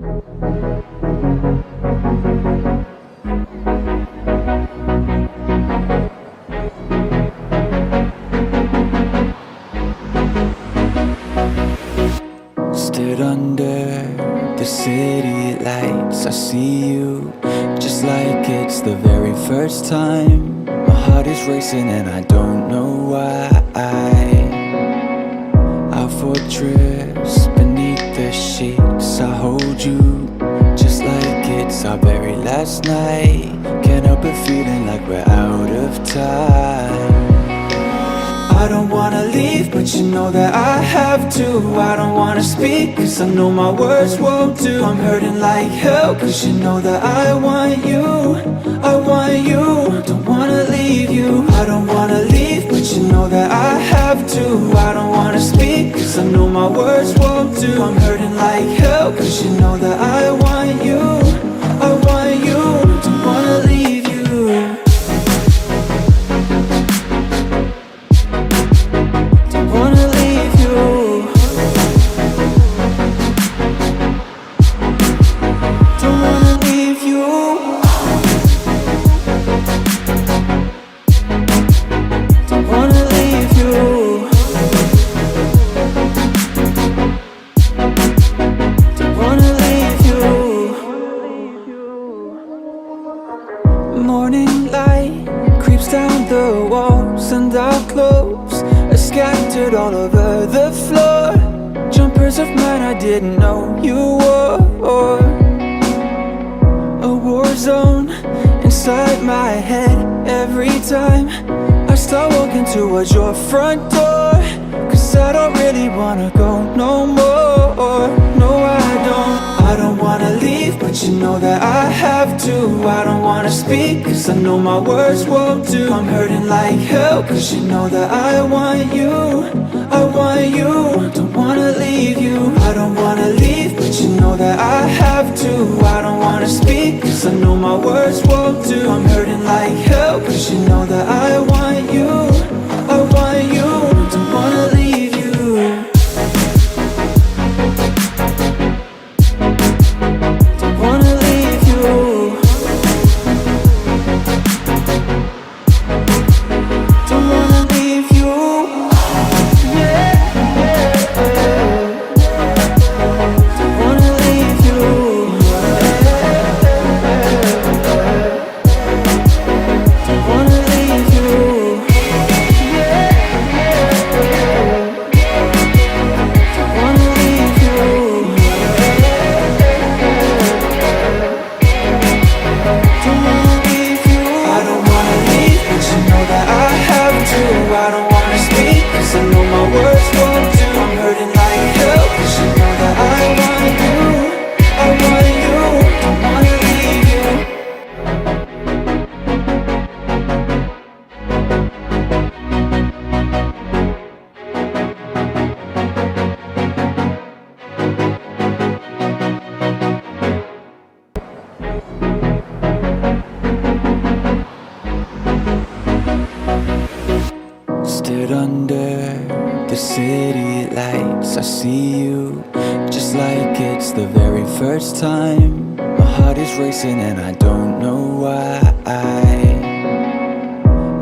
Stood under the city lights, I see you just like it's the very first time. My heart is racing and I don't know why. Our fortress beneath the sheets, I hold you just like it's our very last night. Can't help but feeling like we're out of time. I don't wanna leave, but you know that I have to. I don't wanna speak, cause I know my words won't do. I'm hurting like hell, cause you know that I want you. I want you, don't wanna leave you. I don't wanna leave, but you know that I have to. I don't wanna speak, cause I know my words won't do. I'm hurting like hell, cause you know that I want you. I want you, don't wanna leave you. Morning light creeps down the walls, and our clothes are scattered all over the floor. Jumpers of mine I didn't know you wore. A war zone inside my head every time I start walking towards your front door. Cause I don't really wanna go no more. No, I don't wanna leave, but you know that I have to. I don't wanna speak, cause I know my words won't do. I'm hurting like hell, cause you know that I want you. I want you, don't wanna leave you. I don't wanna leave, but you know that I have to. I don't wanna speak, cause I know my words won't do. I'm hurting like hell, cause you know that I want you. I want you, don't wanna leave you. Stood under the city lights, I see you just like it's the very first time. My heart is racing and I don't know why.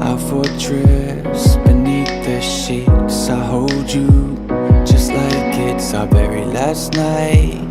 Our fortress beneath the sheets, I hold you just like it's our very last night.